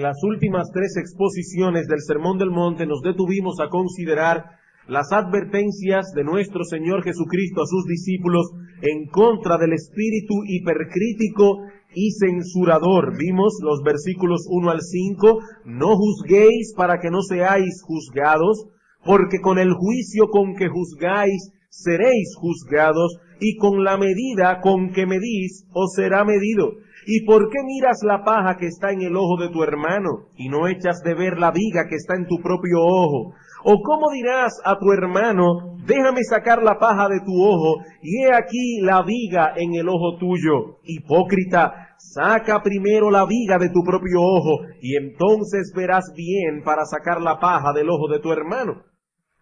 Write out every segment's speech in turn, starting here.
las últimas 3 exposiciones del Sermón del Monte nos detuvimos a considerar las advertencias de nuestro Señor Jesucristo a sus discípulos en contra del espíritu hipercrítico y censurador. Vimos los versículos 1 al 5, no juzguéis para que no seáis juzgados, porque con el juicio con que juzgáis seréis juzgados, y con la medida con que medís os será medido. ¿Y por qué miras la paja que está en el ojo de tu hermano, y no echas de ver la viga que está en tu propio ojo? ¿O cómo dirás a tu hermano, déjame sacar la paja de tu ojo, y he aquí la viga en el ojo tuyo? Hipócrita, saca primero la viga de tu propio ojo, y entonces verás bien para sacar la paja del ojo de tu hermano.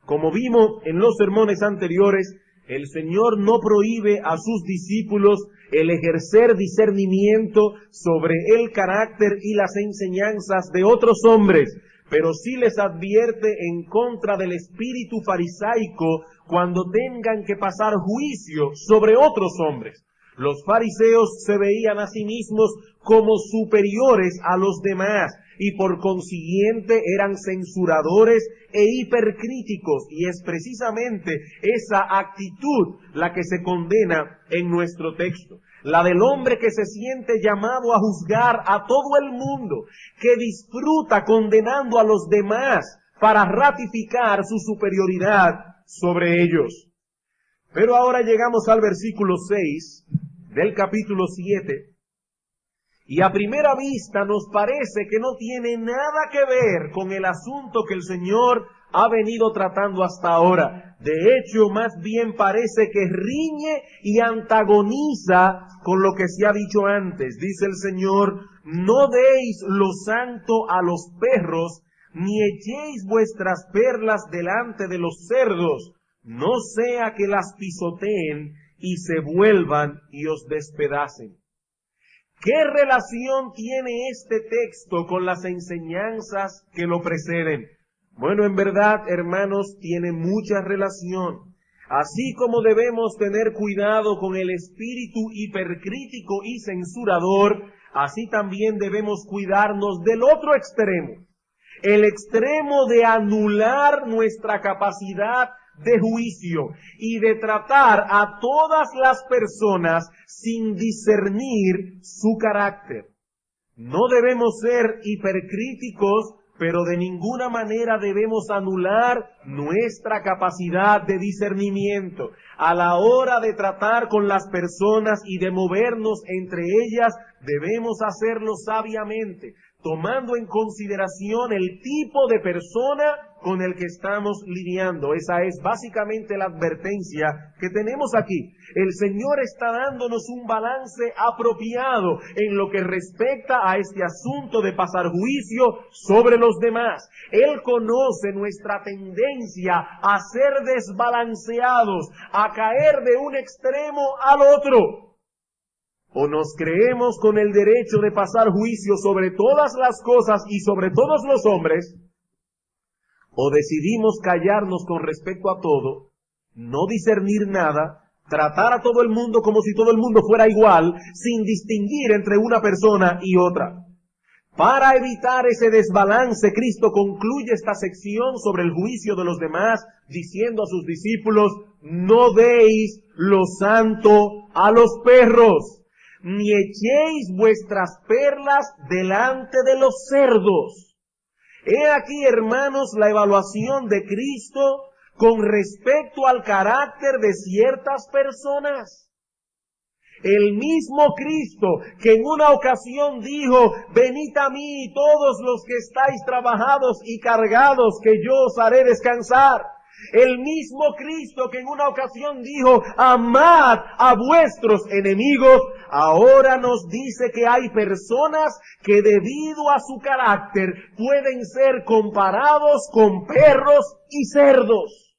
Como vimos en los sermones anteriores, el Señor no prohíbe a sus discípulos el ejercer discernimiento sobre el carácter y las enseñanzas de otros hombres, pero sí les advierte en contra del espíritu farisaico cuando tengan que pasar juicio sobre otros hombres. Los fariseos se veían a sí mismos como superiores a los demás y por consiguiente eran censuradores e hipercríticos, y es precisamente esa actitud la que se condena en nuestro texto. La del hombre que se siente llamado a juzgar a todo el mundo, que disfruta condenando a los demás para ratificar su superioridad sobre ellos. Pero ahora llegamos al versículo 6 del capítulo 7, y a primera vista nos parece que no tiene nada que ver con el asunto que el Señor ha venido tratando hasta ahora. De hecho, más bien parece que riñe y antagoniza con lo que se ha dicho antes. Dice el Señor, no deis lo santo a los perros, ni echéis vuestras perlas delante de los cerdos, no sea que las pisoteen y se vuelvan y os despedacen. ¿Qué relación tiene este texto con las enseñanzas que lo preceden? Bueno, en verdad, hermanos, tiene mucha relación. Así como debemos tener cuidado con el espíritu hipercrítico y censurador, así también debemos cuidarnos del otro extremo. El extremo de anular nuestra capacidad de juicio y de tratar a todas las personas sin discernir su carácter. No debemos ser hipercríticos, pero de ninguna manera debemos anular nuestra capacidad de discernimiento. A la hora de tratar con las personas y de movernos entre ellas, debemos hacerlo sabiamente, tomando en consideración el tipo de persona con el que estamos lidiando. Esa es básicamente la advertencia que tenemos aquí. El Señor está dándonos un balance apropiado en lo que respecta a este asunto de pasar juicio sobre los demás. Él conoce nuestra tendencia a ser desbalanceados, a caer de un extremo al otro. O nos creemos con el derecho de pasar juicio sobre todas las cosas y sobre todos los hombres, o decidimos callarnos con respecto a todo, no discernir nada, tratar a todo el mundo como si todo el mundo fuera igual, sin distinguir entre una persona y otra. Para evitar ese desbalance, Cristo concluye esta sección sobre el juicio de los demás, diciendo a sus discípulos, no deis lo santo a los perros, ni echéis vuestras perlas delante de los cerdos. He aquí, hermanos, la evaluación de Cristo con respecto al carácter de ciertas personas. El mismo Cristo que en una ocasión dijo, venid a mí todos los que estáis trabajados y cargados, que yo os haré descansar. El mismo Cristo que en una ocasión dijo, amad a vuestros enemigos, ahora nos dice que hay personas que debido a su carácter pueden ser comparados con perros y cerdos.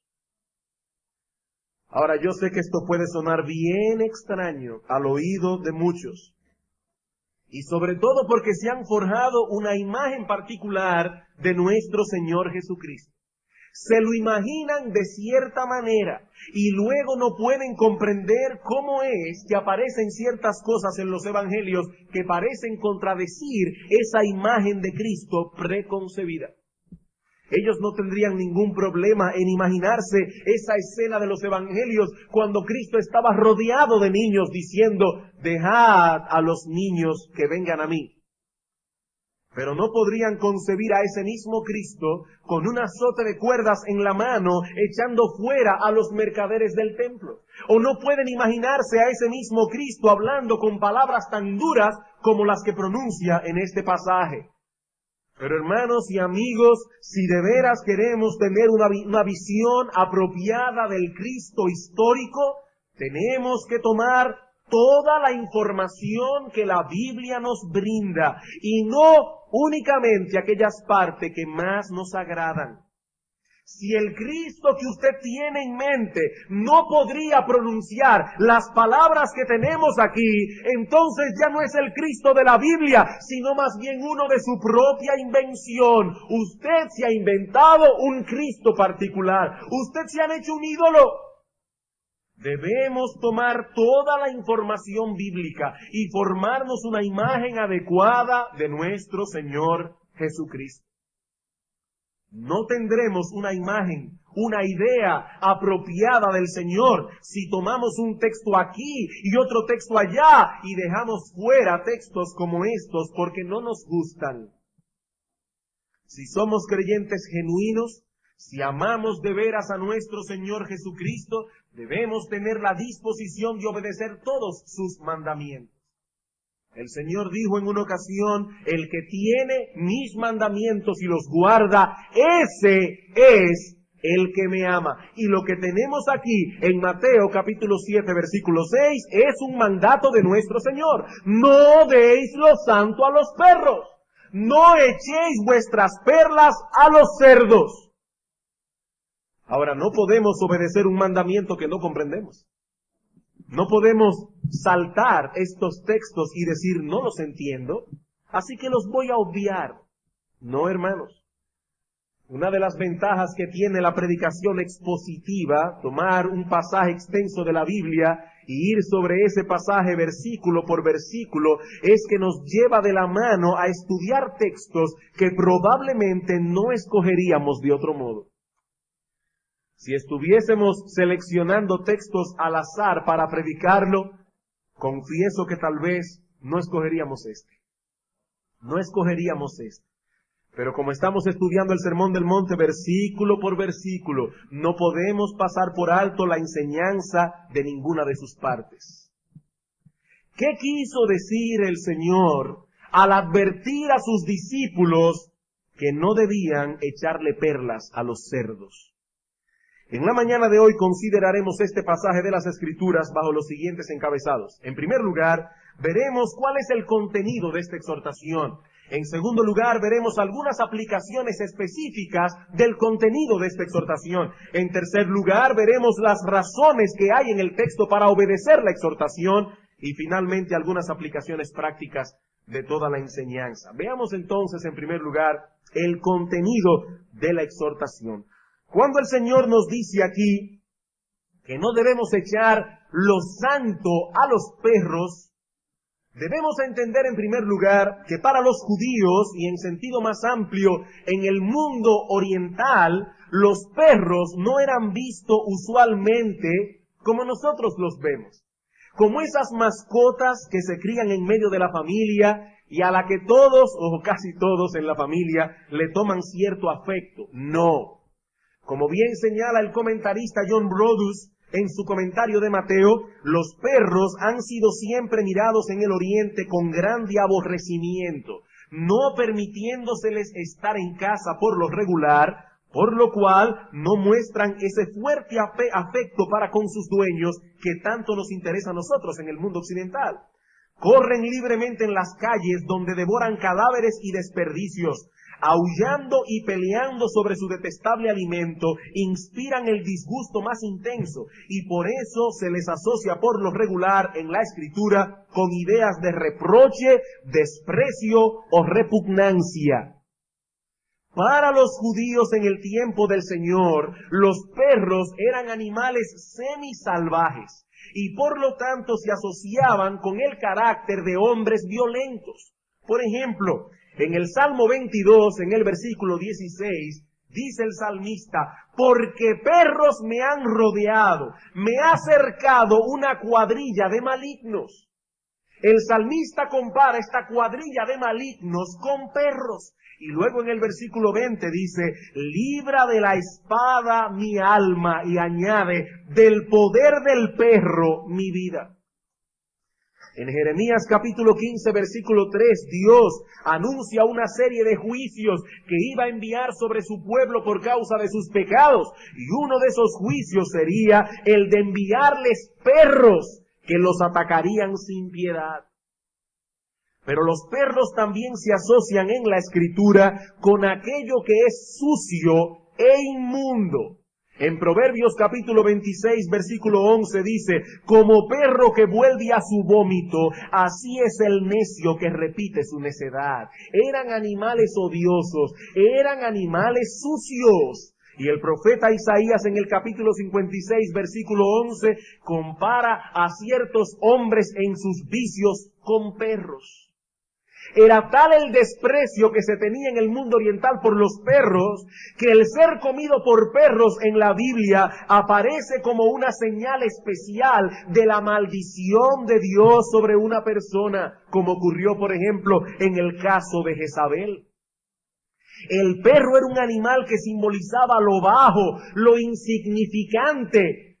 Ahora yo sé que esto puede sonar bien extraño al oído de muchos, y sobre todo porque se han forjado una imagen particular de nuestro Señor Jesucristo. se lo imaginan de cierta manera y luego no pueden comprender cómo es que aparecen ciertas cosas en los evangelios que parecen contradecir esa imagen de Cristo preconcebida. Ellos no tendrían ningún problema en imaginarse esa escena de los evangelios cuando Cristo estaba rodeado de niños diciendo, dejad a los niños que vengan a mí. Pero no podrían concebir a ese mismo Cristo con un azote de cuerdas en la mano echando fuera a los mercaderes del templo. O no pueden imaginarse a ese mismo Cristo hablando con palabras tan duras como las que pronuncia en este pasaje. Pero hermanos y amigos, si de veras queremos tener una visión apropiada del Cristo histórico, tenemos que tomar toda la información que la Biblia nos brinda y no únicamente aquellas partes que más nos agradan. Si el Cristo que usted tiene en mente no podría pronunciar las palabras que tenemos aquí, entonces ya no es el Cristo de la Biblia, sino más bien uno de su propia invención. Usted se ha inventado un Cristo particular. Usted se ha hecho un ídolo. Debemos tomar toda la información bíblica y formarnos una imagen adecuada de nuestro Señor Jesucristo. No tendremos una imagen, una idea apropiada del Señor si tomamos un texto aquí y otro texto allá y dejamos fuera textos como estos porque no nos gustan. Si somos creyentes genuinos, si amamos de veras a nuestro Señor Jesucristo, debemos tener la disposición de obedecer todos sus mandamientos. El Señor dijo en una ocasión, el que tiene mis mandamientos y los guarda, ese es el que me ama. Y lo que tenemos aquí en Mateo capítulo 7 versículo 6 es un mandato de nuestro Señor. No deis lo santo a los perros, no echéis vuestras perlas a los cerdos. Ahora, no podemos obedecer un mandamiento que no comprendemos. No podemos saltar estos textos y decir, no los entiendo, así que los voy a obviar. No, hermanos. Una de las ventajas que tiene la predicación expositiva, tomar un pasaje extenso de la Biblia y ir sobre ese pasaje versículo por versículo, es que nos lleva de la mano a estudiar textos que probablemente no escogeríamos de otro modo. Si estuviésemos seleccionando textos al azar para predicarlo, confieso que tal vez no escogeríamos este. No escogeríamos este. Pero como estamos estudiando el Sermón del Monte versículo por versículo, no podemos pasar por alto la enseñanza de ninguna de sus partes. ¿Qué quiso decir el Señor al advertir a sus discípulos que no debían echarle perlas a los cerdos? En la mañana de hoy consideraremos este pasaje de las Escrituras bajo los siguientes encabezados. En primer lugar, veremos cuál es el contenido de esta exhortación. En segundo lugar, veremos algunas aplicaciones específicas del contenido de esta exhortación. En tercer lugar, veremos las razones que hay en el texto para obedecer la exhortación. Y finalmente, algunas aplicaciones prácticas de toda la enseñanza. Veamos entonces, en primer lugar, el contenido de la exhortación. Cuando el Señor nos dice aquí que no debemos echar lo santo a los perros, debemos entender en primer lugar que para los judíos y en sentido más amplio en el mundo oriental, los perros no eran vistos usualmente como nosotros los vemos, como esas mascotas que se crían en medio de la familia y a la que todos o casi todos en la familia le toman cierto afecto. No. Como bien señala el comentarista John Brodus en su comentario de Mateo, los perros han sido siempre mirados en el Oriente con grande aborrecimiento, no permitiéndoseles estar en casa por lo regular, por lo cual no muestran ese fuerte afecto para con sus dueños que tanto nos interesa a nosotros en el mundo occidental. Corren libremente en las calles donde devoran cadáveres y desperdicios, aullando y peleando sobre su detestable alimento, inspiran el disgusto más intenso y por eso se les asocia por lo regular en la Escritura con ideas de reproche, desprecio o repugnancia. Para los judíos en el tiempo del Señor, los perros eran animales semisalvajes y por lo tanto se asociaban con el carácter de hombres violentos. Por ejemplo, en el Salmo 22, en el versículo 16, dice el salmista: porque perros me han rodeado, me ha cercado una cuadrilla de malignos. El salmista compara esta cuadrilla de malignos con perros. Y luego en el versículo 20 dice: libra de la espada mi alma, y añade: del poder del perro mi vida. En Jeremías capítulo 15 versículo 3, Dios anuncia una serie de juicios que iba a enviar sobre su pueblo por causa de sus pecados. Y uno de esos juicios sería el de enviarles perros que los atacarían sin piedad. Pero los perros también se asocian en la Escritura con aquello que es sucio e inmundo. En Proverbios capítulo 26, versículo 11 dice: como perro que vuelve a su vómito, así es el necio que repite su necedad. Eran animales odiosos, eran animales sucios. Y el profeta Isaías en el capítulo 56, versículo 11, compara a ciertos hombres en sus vicios con perros. Era tal el desprecio que se tenía en el mundo oriental por los perros, que el ser comido por perros en la Biblia aparece como una señal especial de la maldición de Dios sobre una persona, como ocurrió, por ejemplo, en el caso de Jezabel. El perro era un animal que simbolizaba lo bajo, lo insignificante.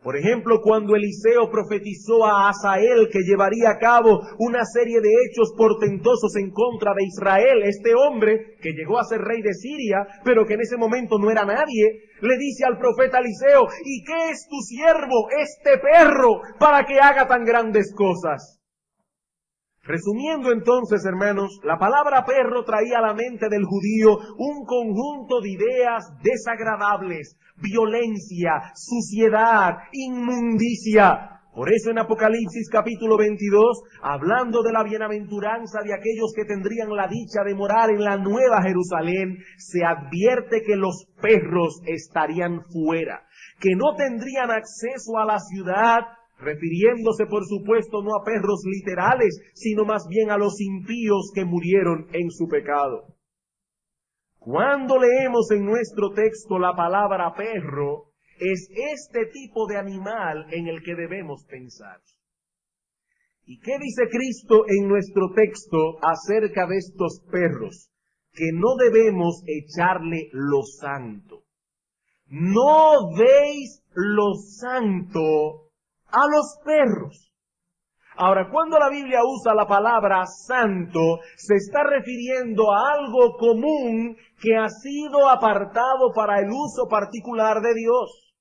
Por ejemplo, cuando Eliseo profetizó a Hazael que llevaría a cabo una serie de hechos portentosos en contra de Israel, este hombre que llegó a ser rey de Siria, pero que en ese momento no era nadie, le dice al profeta Eliseo: ¿y qué es tu siervo, este perro, para que haga tan grandes cosas? Resumiendo entonces, hermanos, la palabra perro traía a la mente del judío un conjunto de ideas desagradables: violencia, suciedad, inmundicia. Por eso en Apocalipsis capítulo 22, hablando de la bienaventuranza de aquellos que tendrían la dicha de morar en la nueva Jerusalén, se advierte que los perros estarían fuera, que no tendrían acceso a la ciudad, refiriéndose por supuesto no a perros literales, sino más bien a los impíos que murieron en su pecado. Cuando leemos en nuestro texto la palabra perro, es este tipo de animal en el que debemos pensar. ¿Y qué dice Cristo en nuestro texto acerca de estos perros? Que no debemos echarle lo santo. No deis lo santo a los perros. Ahora, cuando la Biblia usa la palabra santo, se está refiriendo a algo común que ha sido apartado para el uso particular de Dios.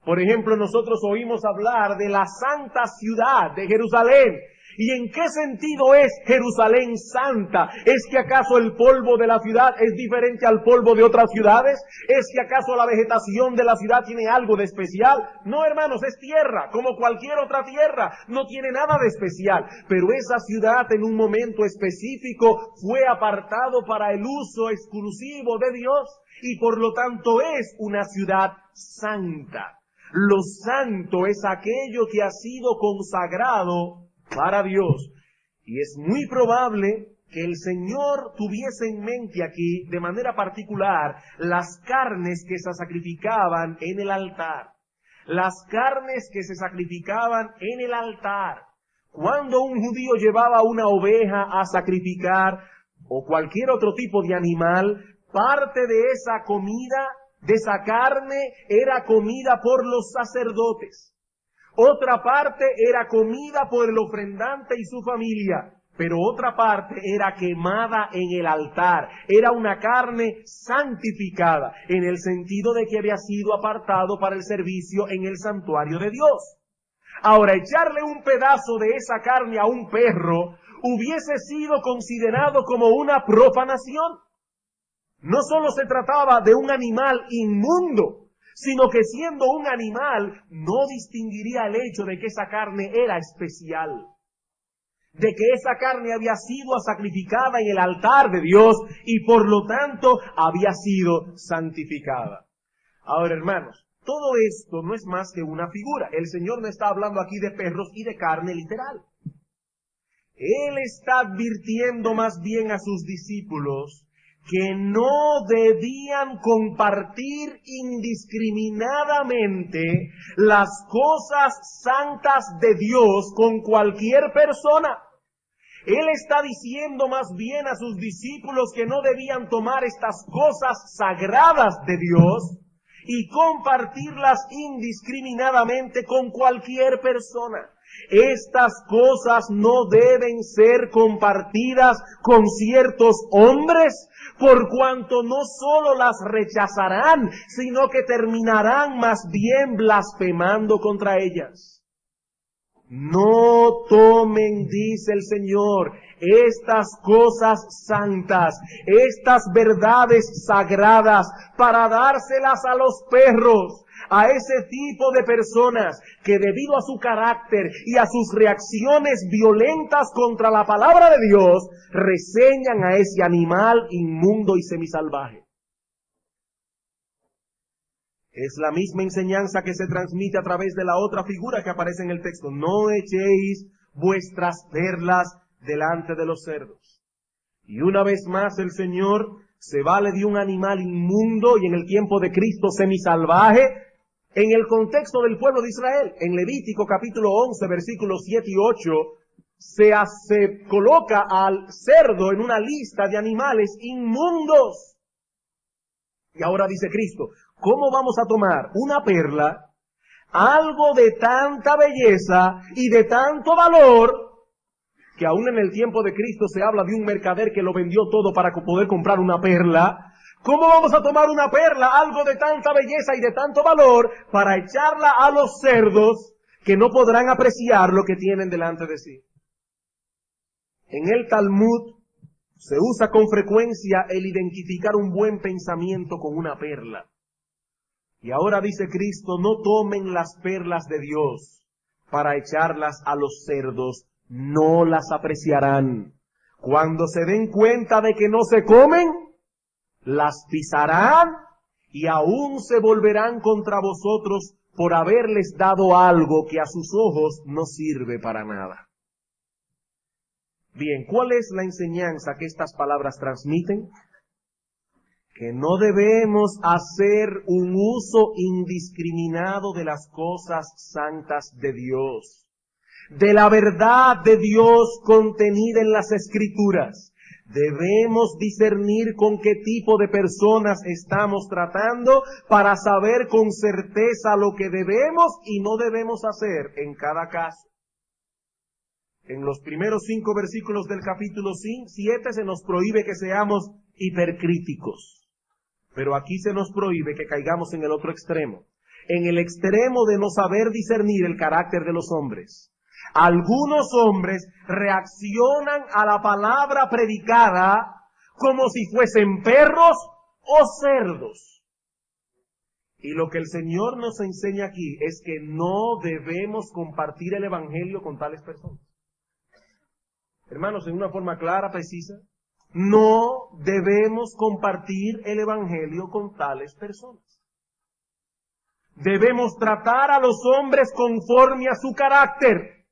Por ejemplo, nosotros oímos hablar de la santa ciudad de Jerusalén. ¿Y en qué sentido es Jerusalén santa? ¿Es que acaso el polvo de la ciudad es diferente al polvo de otras ciudades? ¿Es que acaso la vegetación de la ciudad tiene algo de especial? No, hermanos, es tierra, como cualquier otra tierra. No tiene nada de especial. Pero esa ciudad en un momento específico fue apartado para el uso exclusivo de Dios y por lo tanto es una ciudad santa. Lo santo es aquello que ha sido consagrado para Dios. Y es muy probable que el Señor tuviese en mente aquí, de manera particular, las carnes que se sacrificaban en el altar. Las carnes que se sacrificaban en el altar. Cuando un judío llevaba una oveja a sacrificar, o cualquier otro tipo de animal, parte de esa comida, de esa carne, era comida por los sacerdotes. Otra parte era comida por el ofrendante y su familia, pero otra parte era quemada en el altar. Era una carne santificada, en el sentido de que había sido apartado para el servicio en el santuario de Dios. Ahora, echarle un pedazo de esa carne a un perro hubiese sido considerado como una profanación. No solo se trataba de un animal inmundo, sino que siendo un animal no distinguiría el hecho de que esa carne era especial. de que esa carne había sido sacrificada en el altar de Dios y por lo tanto había sido santificada. Ahora, hermanos, todo esto no es más que una figura. El Señor no está hablando aquí de perros y de carne literal. Él está advirtiendo más bien a sus discípulos que no debían compartir indiscriminadamente las cosas santas de Dios con cualquier persona. Él está diciendo más bien a sus discípulos que no debían tomar estas cosas sagradas de Dios y compartirlas indiscriminadamente con cualquier persona. Estas cosas no deben ser compartidas con ciertos hombres, por cuanto no solo las rechazarán, sino que terminarán más bien blasfemando contra ellas. No tomen, dice el Señor, estas cosas santas, estas verdades sagradas, para dárselas a los perros, a ese tipo de personas que debido a su carácter y a sus reacciones violentas contra la palabra de Dios, reseñan a ese animal inmundo y semisalvaje. Es la misma enseñanza que se transmite a través de la otra figura que aparece en el texto. No echéis vuestras perlas delante de los cerdos. Y una vez más el Señor se vale de un animal inmundo y en el tiempo de Cristo semisalvaje, en el contexto del pueblo de Israel. En Levítico capítulo 11, versículos 7 y 8, se coloca al cerdo en una lista de animales inmundos. Y ahora dice Cristo, ¿cómo vamos a tomar una perla, algo de tanta belleza y de tanto valor, que aún en el tiempo de Cristo se habla de un mercader que lo vendió todo para poder comprar una perla? ¿Cómo vamos a tomar una perla, algo de tanta belleza y de tanto valor, para echarla a los cerdos que no podrán apreciar lo que tienen delante de sí? En el Talmud se usa con frecuencia el identificar un buen pensamiento con una perla. Y ahora dice Cristo, no tomen las perlas de Dios para echarlas a los cerdos, no las apreciarán. Cuando se den cuenta de que no se comen, las pisarán y aún se volverán contra vosotros por haberles dado algo que a sus ojos no sirve para nada. Bien, ¿cuál es la enseñanza que estas palabras transmiten? Que no debemos hacer un uso indiscriminado de las cosas santas de Dios, de la verdad de Dios contenida en las Escrituras. Debemos discernir con qué tipo de personas estamos tratando para saber con certeza lo que debemos y no debemos hacer en cada caso. En los primeros 5 versículos del capítulo 7 se nos prohíbe que seamos hipercríticos. Pero aquí se nos prohíbe que caigamos en el otro extremo. En el extremo de no saber discernir el carácter de los hombres. Algunos hombres reaccionan a la palabra predicada como si fuesen perros o cerdos. Y lo que el Señor nos enseña aquí es que no debemos compartir el Evangelio con tales personas. Hermanos, en una forma clara, precisa, no debemos compartir el Evangelio con tales personas. Debemos tratar a los hombres conforme a su carácter.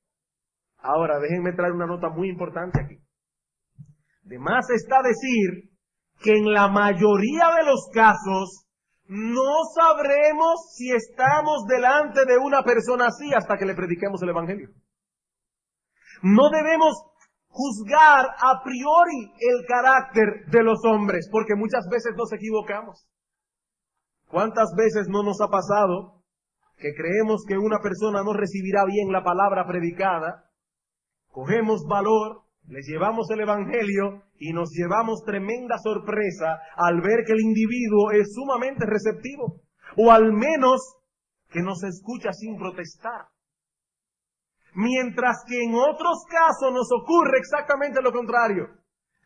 Ahora, déjenme traer una nota muy importante aquí. De más está decir que en la mayoría de los casos no sabremos si estamos delante de una persona así hasta que le prediquemos el Evangelio. No debemos juzgar a priori el carácter de los hombres, porque muchas veces nos equivocamos. ¿Cuántas veces no nos ha pasado que creemos que una persona no recibirá bien la palabra predicada? Cogemos valor, les llevamos el Evangelio y nos llevamos tremenda sorpresa al ver que el individuo es sumamente receptivo, o al menos que nos escucha sin protestar. Mientras que en otros casos nos ocurre exactamente lo contrario.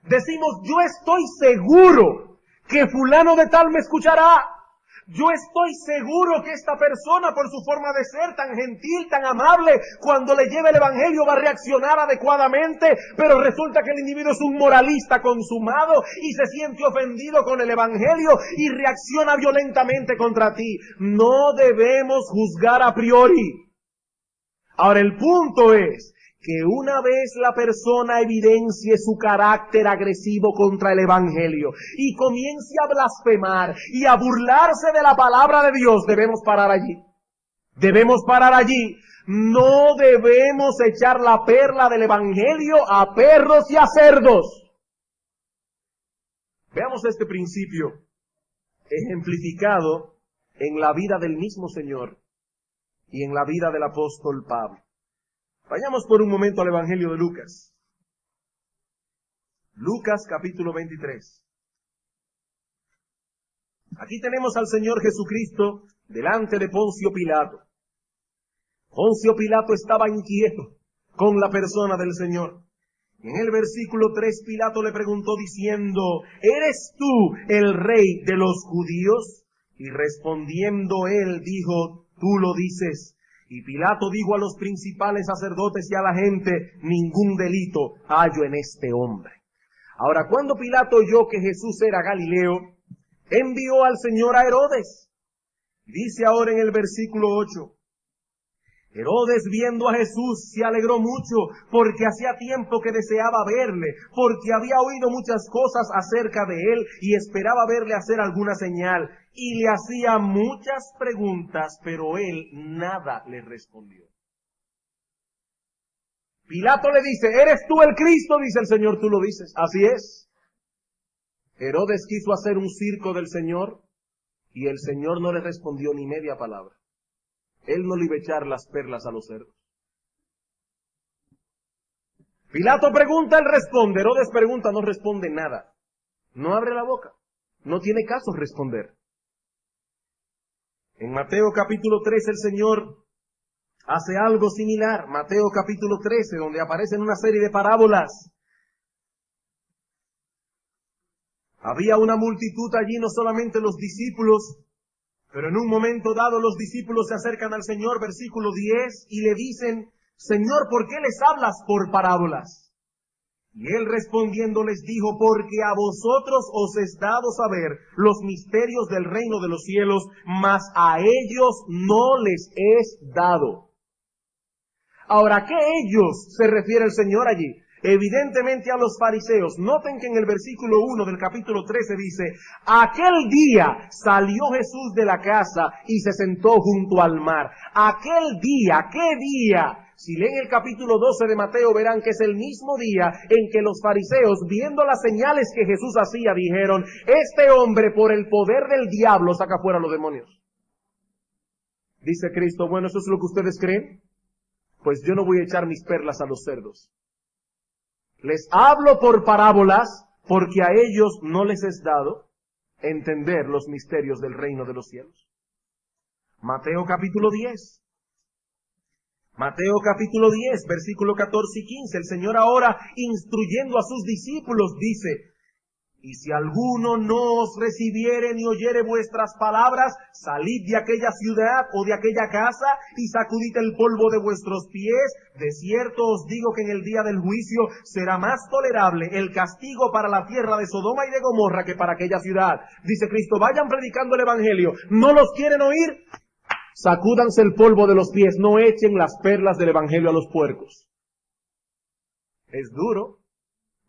Decimos, yo estoy seguro que fulano de tal me escuchará. Yo estoy seguro que esta persona, por su forma de ser tan gentil, tan amable, cuando le lleve el evangelio va a reaccionar adecuadamente, pero resulta que el individuo es un moralista consumado y se siente ofendido con el evangelio y reacciona violentamente contra ti. No debemos juzgar a priori. Ahora, el punto es que una vez la persona evidencie su carácter agresivo contra el evangelio y comience a blasfemar y a burlarse de la palabra de Dios, debemos parar allí. Debemos parar allí. No debemos echar la perla del evangelio a perros y a cerdos. Veamos este principio ejemplificado en la vida del mismo Señor y en la vida del apóstol Pablo. Vayamos por un momento al Evangelio de Lucas. Lucas capítulo 23. Aquí tenemos al Señor Jesucristo delante de Poncio Pilato. Poncio Pilato estaba inquieto con la persona del Señor. En el versículo 3 Pilato le preguntó diciendo, ¿eres tú el rey de los judíos? Y respondiendo él dijo, tú lo dices. Y Pilato dijo a los principales sacerdotes y a la gente, ningún delito hallo en este hombre. Ahora, cuando Pilato oyó que Jesús era Galileo, envió al Señor a Herodes. Dice ahora en el versículo 8, Herodes viendo a Jesús se alegró mucho porque hacía tiempo que deseaba verle, porque había oído muchas cosas acerca de él y esperaba verle hacer alguna señal. Y le hacía muchas preguntas, pero él nada le respondió. Pilato le dice, ¿eres tú el Cristo? Dice el Señor, tú lo dices. Así es. Herodes quiso hacer un circo del Señor y el Señor no le respondió ni media palabra. Él no le iba a echar las perlas a los cerdos. Pilato pregunta, él responde. Herodes pregunta, no responde nada. No abre la boca. No tiene caso responder. En Mateo capítulo 13 el Señor hace algo similar. Mateo capítulo 13, donde aparecen una serie de parábolas. Había una multitud allí, no solamente los discípulos, pero en un momento dado los discípulos se acercan al Señor, versículo 10, y le dicen, Señor, ¿por qué les hablas por parábolas? Y él respondiendo les dijo, porque a vosotros os es dado saber los misterios del reino de los cielos, mas a ellos no les es dado. Ahora, ¿a qué ellos se refiere el Señor allí? Evidentemente a los fariseos. Noten que en el versículo 1 del capítulo 13 dice, aquel día salió Jesús de la casa y se sentó junto al mar. Aquel día, ¿qué día? Si leen el capítulo 12 de Mateo verán que es el mismo día en que los fariseos, viendo las señales que Jesús hacía, dijeron, este hombre por el poder del diablo saca fuera a los demonios. Dice Cristo, bueno, ¿eso es lo que ustedes creen? Pues yo no voy a echar mis perlas a los cerdos. Les hablo por parábolas porque a ellos no les es dado entender los misterios del reino de los cielos. Mateo capítulo 10. Mateo capítulo 10, versículo 14 y 15. El Señor ahora, instruyendo a sus discípulos, dice, y si alguno no os recibiere ni oyere vuestras palabras, salid de aquella ciudad o de aquella casa y sacudid el polvo de vuestros pies. De cierto os digo que en el día del juicio será más tolerable el castigo para la tierra de Sodoma y de Gomorra que para aquella ciudad. Dice Cristo, vayan predicando el evangelio. ¿No los quieren oír? Sacúdanse el polvo de los pies, no echen las perlas del evangelio a los puercos. Es duro,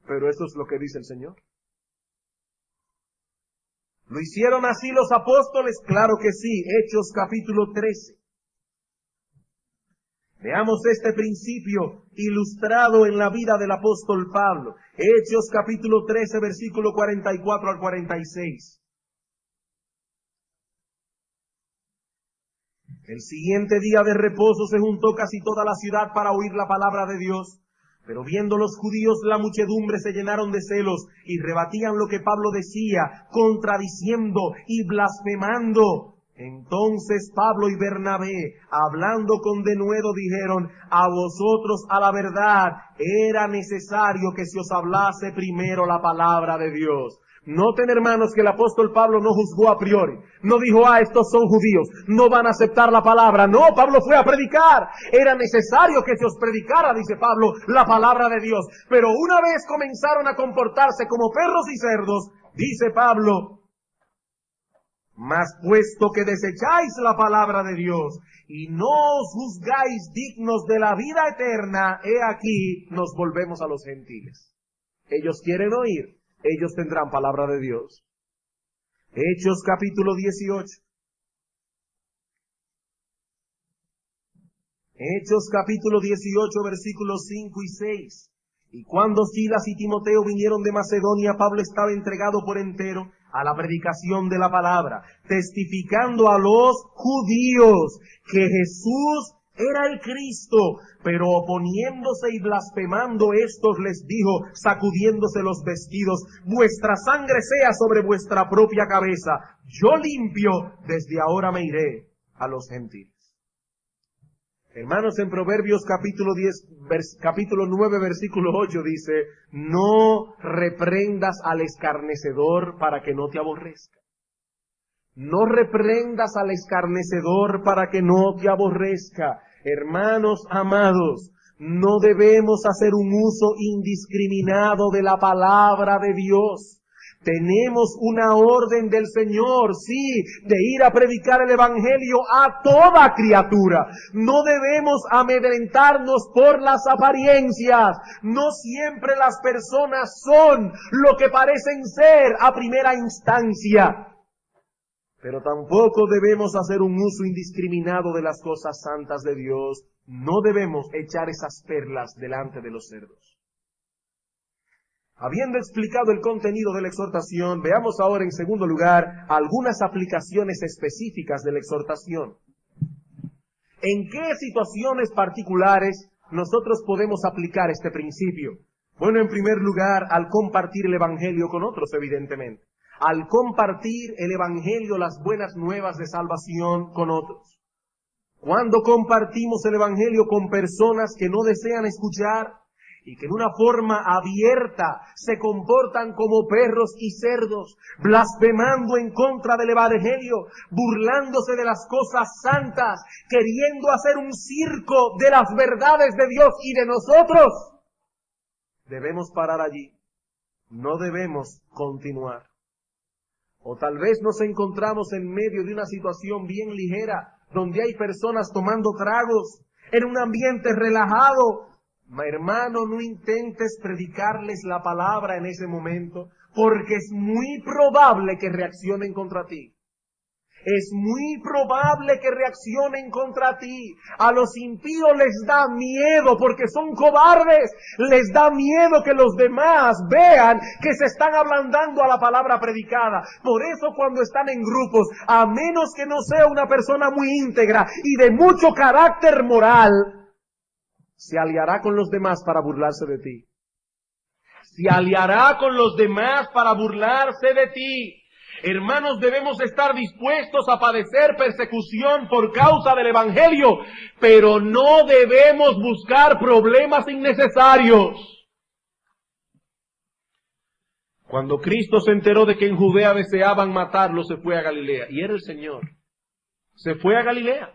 pero eso es lo que dice el Señor. ¿Lo hicieron así los apóstoles? Claro que sí. Hechos capítulo 13. Veamos este principio ilustrado en la vida del apóstol Pablo. Hechos capítulo 13, versículo 44 al 46. El siguiente día de reposo se juntó casi toda la ciudad para oír la palabra de Dios. Pero viendo los judíos la muchedumbre se llenaron de celos y rebatían lo que Pablo decía, contradiciendo y blasfemando. Entonces Pablo y Bernabé, hablando con denuedo, dijeron, a vosotros a la verdad era necesario que se os hablase primero la palabra de Dios. Noten, hermanos, que el apóstol Pablo no juzgó a priori. No dijo, estos son judíos, no van a aceptar la palabra. No, Pablo fue a predicar. Era necesario que se os predicara, dice Pablo, la palabra de Dios. Pero una vez comenzaron a comportarse como perros y cerdos, dice Pablo, mas puesto que desecháis la palabra de Dios y no os juzgáis dignos de la vida eterna, he aquí nos volvemos a los gentiles. Ellos quieren oír, ellos tendrán palabra de Dios. Hechos capítulo 18. Hechos capítulo 18 versículos 5 y 6. Y cuando Silas y Timoteo vinieron de Macedonia, Pablo estaba entregado por entero a la predicación de la palabra, testificando a los judíos que Jesús era el Cristo, pero oponiéndose y blasfemando estos les dijo, sacudiéndose los vestidos, vuestra sangre sea sobre vuestra propia cabeza, yo limpio, desde ahora me iré a los gentiles. Hermanos, en Proverbios capítulo 9, versículo 8 dice, no reprendas al escarnecedor para que no te aborrezca. No reprendas al escarnecedor para que no te aborrezca. Hermanos amados, no debemos hacer un uso indiscriminado de la palabra de Dios. Tenemos una orden del Señor, sí, de ir a predicar el Evangelio a toda criatura. No debemos amedrentarnos por las apariencias. No siempre las personas son lo que parecen ser a primera instancia. Pero tampoco debemos hacer un uso indiscriminado de las cosas santas de Dios. No debemos echar esas perlas delante de los cerdos. Habiendo explicado el contenido de la exhortación, veamos ahora en segundo lugar algunas aplicaciones específicas de la exhortación. ¿En qué situaciones particulares nosotros podemos aplicar este principio? Bueno, en primer lugar, al compartir el Evangelio con otros, evidentemente. Al compartir el Evangelio, las buenas nuevas de salvación con otros. Cuando compartimos el Evangelio con personas que no desean escuchar y que en una forma abierta se comportan como perros y cerdos, blasfemando en contra del Evangelio, burlándose de las cosas santas, queriendo hacer un circo de las verdades de Dios y de nosotros, debemos parar allí. No debemos continuar. O tal vez nos encontramos en medio de una situación bien ligera, donde hay personas tomando tragos, en un ambiente relajado. Hermano, no intentes predicarles la palabra en ese momento, porque es muy probable que reaccionen contra ti. Es muy probable que reaccionen contra ti. A los impíos les da miedo porque son cobardes. Les da miedo que los demás vean que se están ablandando a la palabra predicada. Por eso cuando están en grupos, a menos que no sea una persona muy íntegra y de mucho carácter moral, se aliará con los demás para burlarse de ti. Se aliará con los demás para burlarse de ti. Hermanos, debemos estar dispuestos a padecer persecución por causa del Evangelio, pero no debemos buscar problemas innecesarios. Cuando Cristo se enteró de que en Judea deseaban matarlo, se fue a Galilea, y era el Señor. Se fue a Galilea.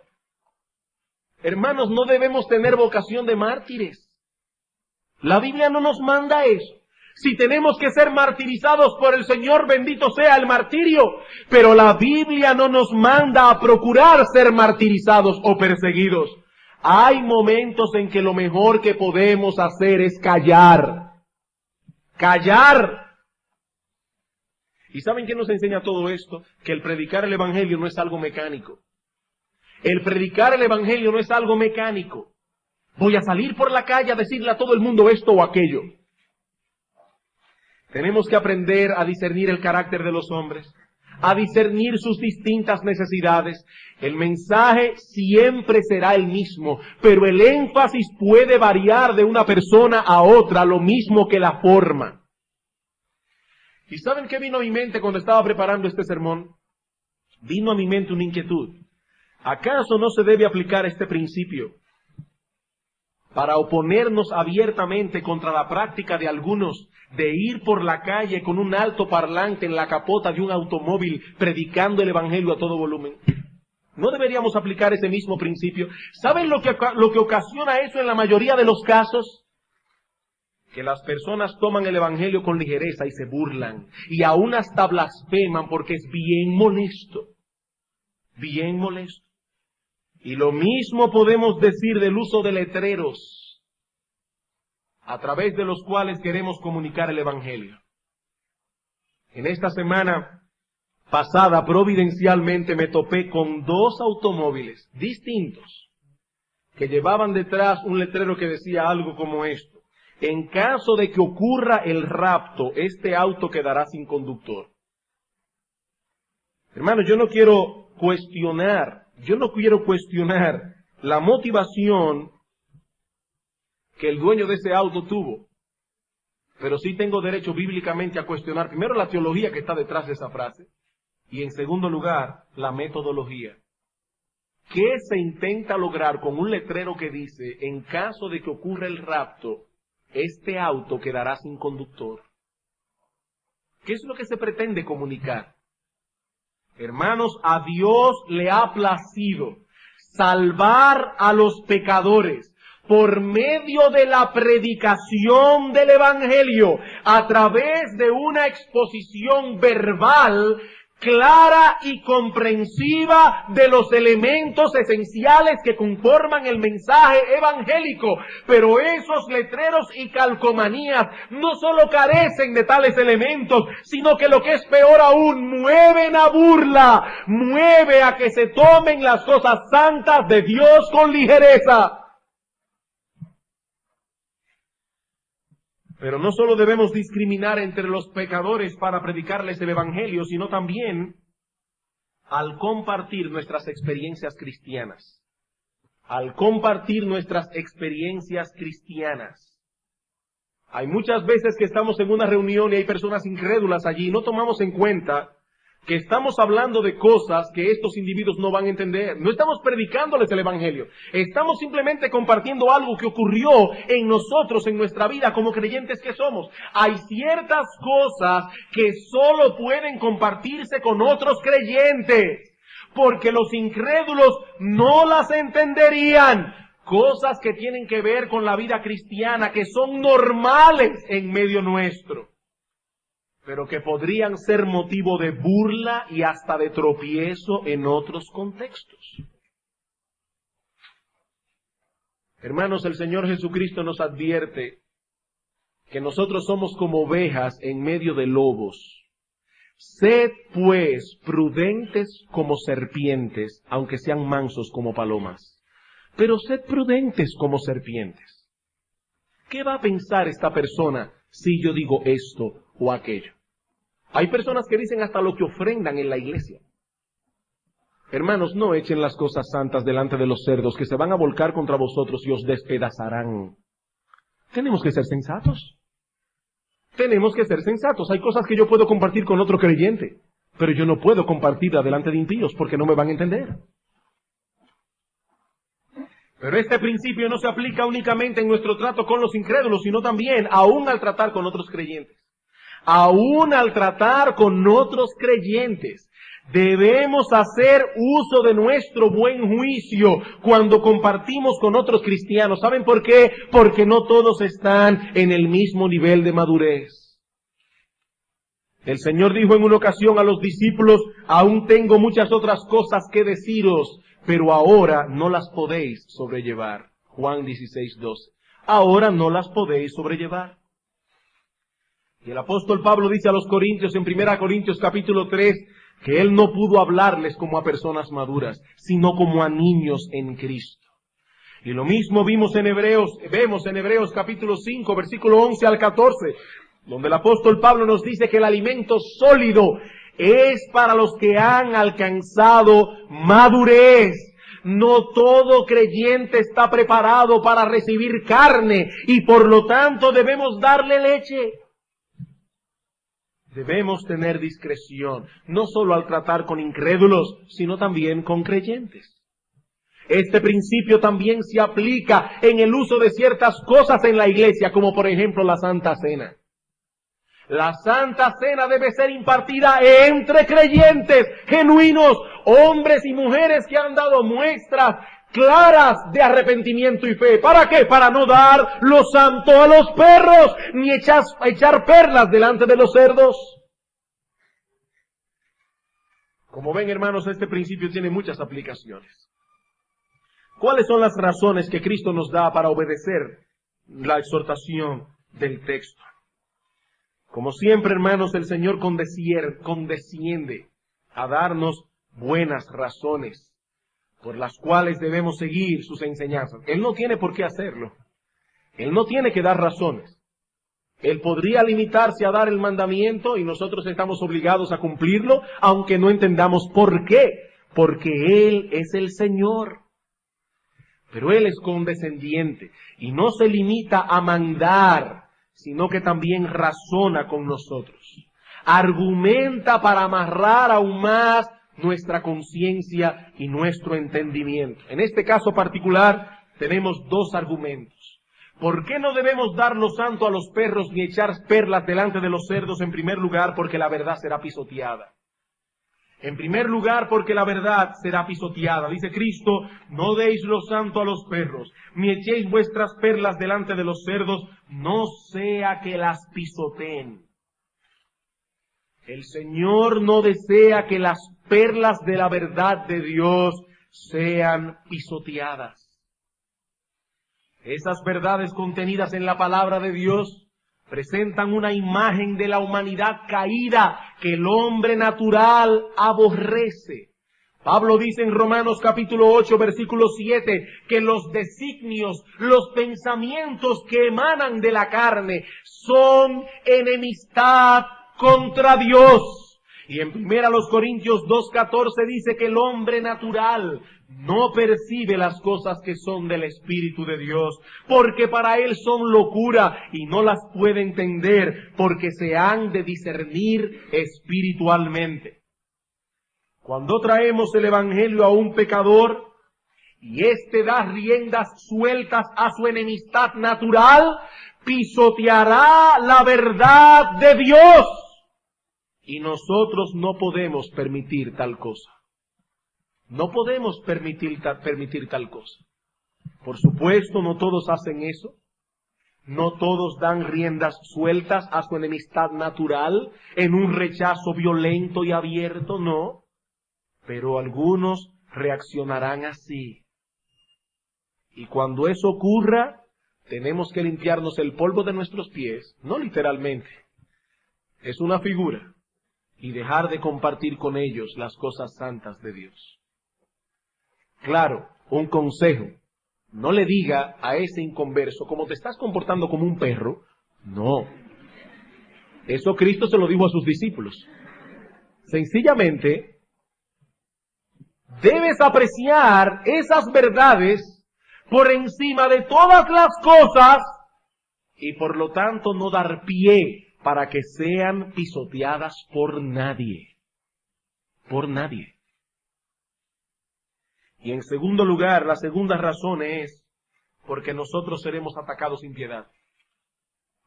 Hermanos, no debemos tener vocación de mártires. La Biblia no nos manda eso. Si tenemos que ser martirizados por el Señor, bendito sea el martirio. Pero la Biblia no nos manda a procurar ser martirizados o perseguidos. Hay momentos en que lo mejor que podemos hacer es callar. Callar. ¿Y saben qué nos enseña todo esto? Que el predicar el Evangelio no es algo mecánico. El predicar el Evangelio no es algo mecánico. Voy a salir por la calle a decirle a todo el mundo esto o aquello. Tenemos que aprender a discernir el carácter de los hombres, a discernir sus distintas necesidades. El mensaje siempre será el mismo, pero el énfasis puede variar de una persona a otra, lo mismo que la forma. ¿Y saben qué vino a mi mente cuando estaba preparando este sermón? Vino a mi mente una inquietud. ¿Acaso no se debe aplicar este principio para oponernos abiertamente contra la práctica de algunos de ir por la calle con un alto parlante en la capota de un automóvil predicando el evangelio a todo volumen? ¿No deberíamos aplicar ese mismo principio? ¿Saben lo que ocasiona eso en la mayoría de los casos? Que las personas toman el evangelio con ligereza y se burlan, y aún hasta blasfeman porque es bien molesto. Bien molesto. Y lo mismo podemos decir del uso de letreros a través de los cuales queremos comunicar el evangelio. En esta semana pasada, providencialmente, me topé con 2 automóviles distintos que llevaban detrás un letrero que decía algo como esto: en caso de que ocurra el rapto, este auto quedará sin conductor. Hermano, yo no quiero cuestionar la motivación que el dueño de ese auto tuvo, pero sí tengo derecho bíblicamente a cuestionar primero la teología que está detrás de esa frase y en segundo lugar la metodología. ¿Qué se intenta lograr con un letrero que dice en caso de que ocurra el rapto, este auto quedará sin conductor? ¿Qué es lo que se pretende comunicar? Hermanos, a Dios le ha placido salvar a los pecadores por medio de la predicación del evangelio, a través de una exposición verbal clara y comprensiva de los elementos esenciales que conforman el mensaje evangélico. Pero esos letreros y calcomanías no solo carecen de tales elementos, sino que lo que es peor aún, mueven a burla, mueve a que se tomen las cosas santas de Dios con ligereza. Pero no solo debemos discriminar entre los pecadores para predicarles el evangelio, sino también al compartir nuestras experiencias cristianas. Al compartir nuestras experiencias cristianas. Hay muchas veces que estamos en una reunión y hay personas incrédulas allí y no tomamos en cuenta que estamos hablando de cosas que estos individuos no van a entender. No estamos predicándoles el evangelio. Estamos simplemente compartiendo algo que ocurrió en nosotros, en nuestra vida, como creyentes que somos. Hay ciertas cosas que solo pueden compartirse con otros creyentes, porque los incrédulos no las entenderían. Cosas que tienen que ver con la vida cristiana, que son normales en medio nuestro, pero que podrían ser motivo de burla y hasta de tropiezo en otros contextos. Hermanos, el Señor Jesucristo nos advierte que nosotros somos como ovejas en medio de lobos. Sed, pues, prudentes como serpientes, aunque sean mansos como palomas. Pero sed prudentes como serpientes. ¿Qué va a pensar esta persona si yo digo esto o aquello? Hay personas que dicen hasta lo que ofrendan en la iglesia. Hermanos, no echen las cosas santas delante de los cerdos, que se van a volcar contra vosotros y os despedazarán. Tenemos que ser sensatos. Tenemos que ser sensatos. Hay cosas que yo puedo compartir con otro creyente, pero yo no puedo compartirla delante de impíos porque no me van a entender. Pero este principio no se aplica únicamente en nuestro trato con los incrédulos, sino también aún al tratar con otros creyentes. Aún al tratar con otros creyentes, debemos hacer uso de nuestro buen juicio cuando compartimos con otros cristianos. ¿Saben por qué? Porque no todos están en el mismo nivel de madurez. El Señor dijo en una ocasión a los discípulos: aún tengo muchas otras cosas que deciros, pero ahora no las podéis sobrellevar. Juan 16:12. Ahora no las podéis sobrellevar. Y el apóstol Pablo dice a los Corintios en 1 Corintios capítulo 3 que él no pudo hablarles como a personas maduras, sino como a niños en Cristo. Y lo mismo vemos en Hebreos capítulo 5, versículo 11 al 14, donde el apóstol Pablo nos dice que el alimento sólido es para los que han alcanzado madurez. No todo creyente está preparado para recibir carne y por lo tanto debemos darle leche. Debemos tener discreción, no solo al tratar con incrédulos, sino también con creyentes. Este principio también se aplica en el uso de ciertas cosas en la iglesia, como por ejemplo la Santa Cena. La Santa Cena debe ser impartida entre creyentes genuinos, hombres y mujeres que han dado muestras claras de arrepentimiento y fe. ¿Para qué? Para no dar lo santo a los perros, ni echar perlas delante de los cerdos. Como ven, hermanos, este principio tiene muchas aplicaciones. ¿Cuáles son las razones que Cristo nos da para obedecer la exhortación del texto? Como siempre, hermanos, el Señor condesciende a darnos buenas razones por las cuales debemos seguir sus enseñanzas. Él no tiene por qué hacerlo. Él no tiene que dar razones. Él podría limitarse a dar el mandamiento y nosotros estamos obligados a cumplirlo, aunque no entendamos por qué. Porque Él es el Señor. Pero Él es condescendiente y no se limita a mandar, sino que también razona con nosotros. Argumenta para amarrar aún más nuestra conciencia y nuestro entendimiento. En este caso particular tenemos dos argumentos. ¿Por qué no debemos dar lo santo a los perros ni echar perlas delante de los cerdos? En primer lugar, porque la verdad será pisoteada. En primer lugar, porque la verdad será pisoteada. Dice Cristo, no deis lo santo a los perros, ni echéis vuestras perlas delante de los cerdos, no sea que las pisoteen. El Señor no desea que las perlas de la verdad de Dios sean pisoteadas. Esas verdades contenidas en la palabra de Dios presentan una imagen de la humanidad caída que el hombre natural aborrece. Pablo dice en Romanos capítulo 8, versículo 7, que los designios, los pensamientos que emanan de la carne son enemistad contra Dios. Y en 1 Corintios 2:14 dice que el hombre natural no percibe las cosas que son del Espíritu de Dios, porque para él son locura y no las puede entender, porque se han de discernir espiritualmente. Cuando traemos el Evangelio a un pecador y éste da riendas sueltas a su enemistad natural, pisoteará la verdad de Dios. Y nosotros no podemos permitir tal cosa. No podemos permitir tal cosa. Por supuesto, no todos hacen eso. No todos dan riendas sueltas a su enemistad natural en un rechazo violento y abierto, no. Pero algunos reaccionarán así. Y cuando eso ocurra, tenemos que limpiarnos el polvo de nuestros pies, no literalmente. Es una figura. Y dejar de compartir con ellos las cosas santas de Dios. Claro, un consejo. No le diga a ese inconverso, como te estás comportando como un perro. No. Eso Cristo se lo dijo a sus discípulos. Sencillamente, debes apreciar esas verdades por encima de todas las cosas y por lo tanto no dar pie para que sean pisoteadas por nadie. Por nadie. Y en segundo lugar, la segunda razón es porque nosotros seremos atacados sin piedad.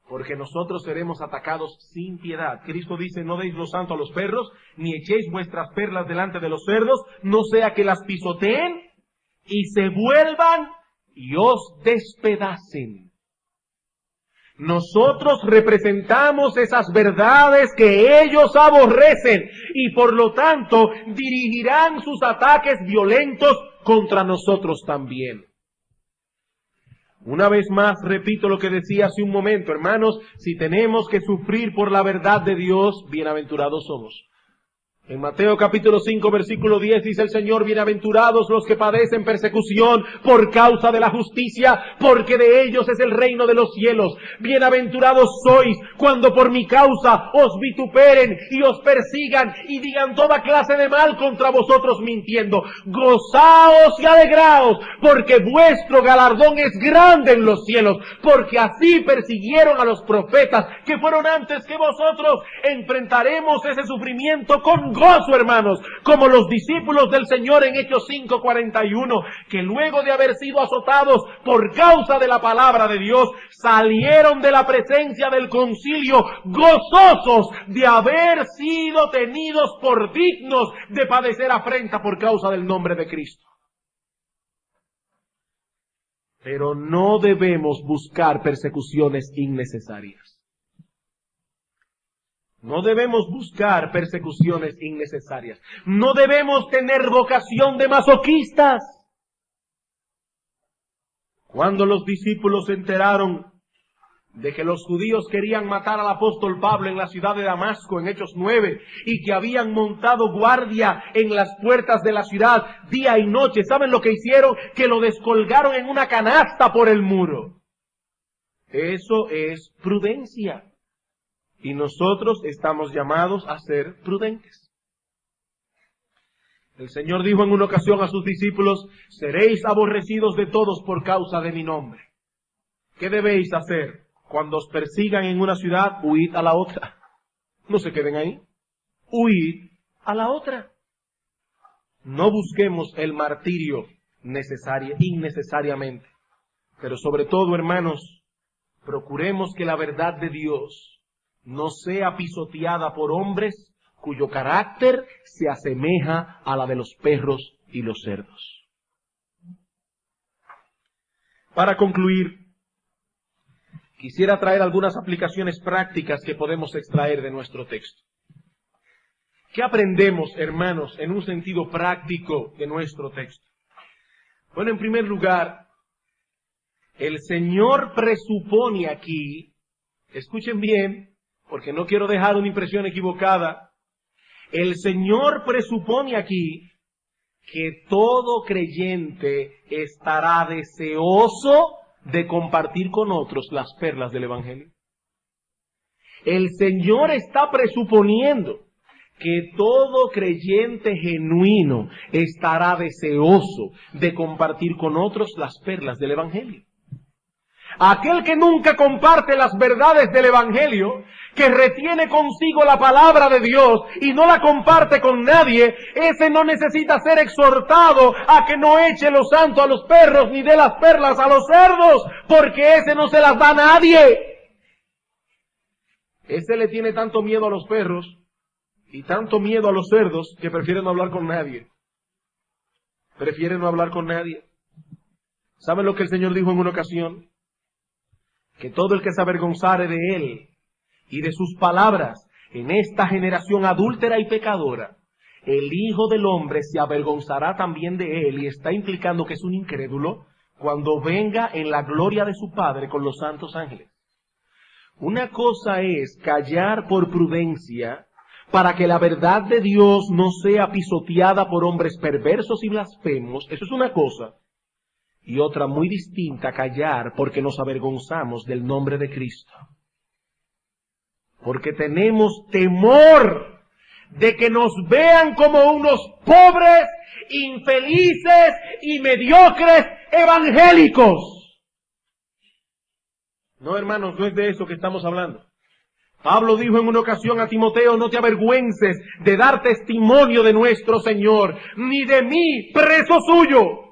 Porque nosotros seremos atacados sin piedad. Cristo dice, no deis lo santo a los perros, ni echéis vuestras perlas delante de los cerdos, no sea que las pisoteen y se vuelvan y os despedacen. Nosotros representamos esas verdades que ellos aborrecen y por lo tanto dirigirán sus ataques violentos contra nosotros también. Una vez más repito lo que decía hace un momento, hermanos, si tenemos que sufrir por la verdad de Dios, bienaventurados somos. En Mateo capítulo 5 versículo 10 dice el Señor, bienaventurados los que padecen persecución por causa de la justicia, porque de ellos es el reino de los cielos. Bienaventurados sois cuando por mi causa os vituperen y os persigan y digan toda clase de mal contra vosotros mintiendo. Gozaos y alegraos, porque vuestro galardón es grande en los cielos, porque así persiguieron a los profetas que fueron antes que vosotros. Enfrentaremos ese sufrimiento con gozo, hermanos, como los discípulos del Señor en Hechos 5:41, que luego de haber sido azotados por causa de la palabra de Dios, salieron de la presencia del concilio gozosos de haber sido tenidos por dignos de padecer afrenta por causa del nombre de Cristo. Pero no debemos buscar persecuciones innecesarias. No debemos buscar persecuciones innecesarias. No debemos tener vocación de masoquistas. Cuando los discípulos se enteraron de que los judíos querían matar al apóstol Pablo en la ciudad de Damasco, en Hechos 9, y que habían montado guardia en las puertas de la ciudad día y noche, ¿saben lo que hicieron? Que lo descolgaron en una canasta por el muro. Eso es prudencia. Y nosotros estamos llamados a ser prudentes. El Señor dijo en una ocasión a sus discípulos: seréis aborrecidos de todos por causa de mi nombre. ¿Qué debéis hacer? Cuando os persigan en una ciudad, huid a la otra. No se queden ahí. Huid a la otra. No busquemos el martirio innecesariamente. Pero sobre todo, hermanos, procuremos que la verdad de Dios no sea pisoteada por hombres cuyo carácter se asemeja a la de los perros y los cerdos. Para concluir, quisiera traer algunas aplicaciones prácticas que podemos extraer de nuestro texto. ¿Qué aprendemos, hermanos, en un sentido práctico de nuestro texto? Bueno, en primer lugar, el Señor presupone aquí, escuchen bien, porque no quiero dejar una impresión equivocada, el Señor presupone aquí que todo creyente estará deseoso de compartir con otros las perlas del Evangelio. El Señor está presuponiendo que todo creyente genuino estará deseoso de compartir con otros las perlas del Evangelio. Aquel que nunca comparte las verdades del Evangelio, que retiene consigo la palabra de Dios y no la comparte con nadie, ese no necesita ser exhortado a que no eche lo santo a los perros ni dé las perlas a los cerdos, porque ese no se las da a nadie. Ese le tiene tanto miedo a los perros y tanto miedo a los cerdos que prefiere no hablar con nadie. Prefiere no hablar con nadie. ¿Saben lo que el Señor dijo en una ocasión? Que todo el que se avergonzare de Él y de sus palabras en esta generación adúltera y pecadora, el Hijo del Hombre se avergonzará también de Él, y está implicando que es un incrédulo cuando venga en la gloria de su Padre con los santos ángeles. Una cosa es callar por prudencia para que la verdad de Dios no sea pisoteada por hombres perversos y blasfemos, eso es una cosa. Y otra muy distinta, callar porque nos avergonzamos del nombre de Cristo. Porque tenemos temor de que nos vean como unos pobres, infelices y mediocres evangélicos. No, hermanos, no es de eso que estamos hablando. Pablo dijo en una ocasión a Timoteo: no te avergüences de dar testimonio de nuestro Señor, ni de mí, preso suyo.